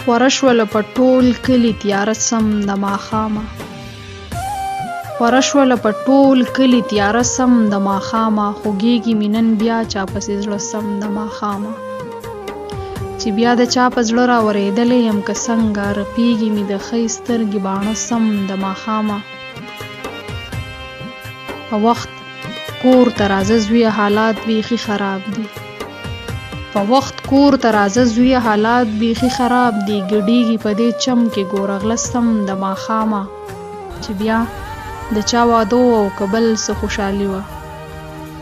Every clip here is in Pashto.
خوره شوله په ټول کلي تیاره سم د ماښامه، خوره شوله په ټول کلي تیاره سم د ماښامه، خوږیږي مې نن بیا چا پسې زړه سم د ماښامه، چې بیا د چا په زړه راورېدلی یم که څنګه، رپیږي مې د ښۍ سترګې باڼه سم د ماښامه. په وخت کور ته راځه زویه حالات بیخي خراب دي، په وخت کور ته راځه زویه حالات بیخي خراب دي، ګډیږي په دې چم کې ګوره غله سم د ماښامه، چې بیا د چا واده او که بل څه خوشحالي وه،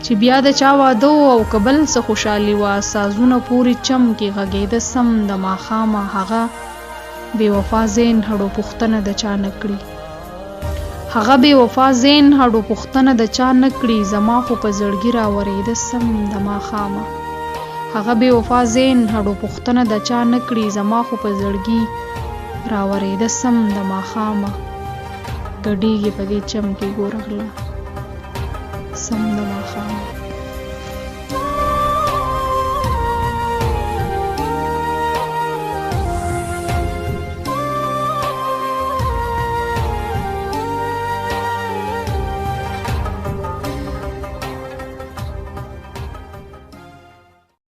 چې بیا د چا واده او که بل څه خوشحالي وه، سازونه پورې چم کې غږېده سم د ماښامه، هغه بې وفا زین هډو پوښتنه د چا نه کړي، هغه بې وفا زین هډو پوښتنه د چا نه کړي، زما خو په زړګي راورېده سم د ماښامه، هغه بې وفا زین هډو پوښتنه د چا نه کړي، زما خو په زړګي راورېده سم د ماښامه، ګډیږي په دې چم کې ګوره غله سم د ماښامه.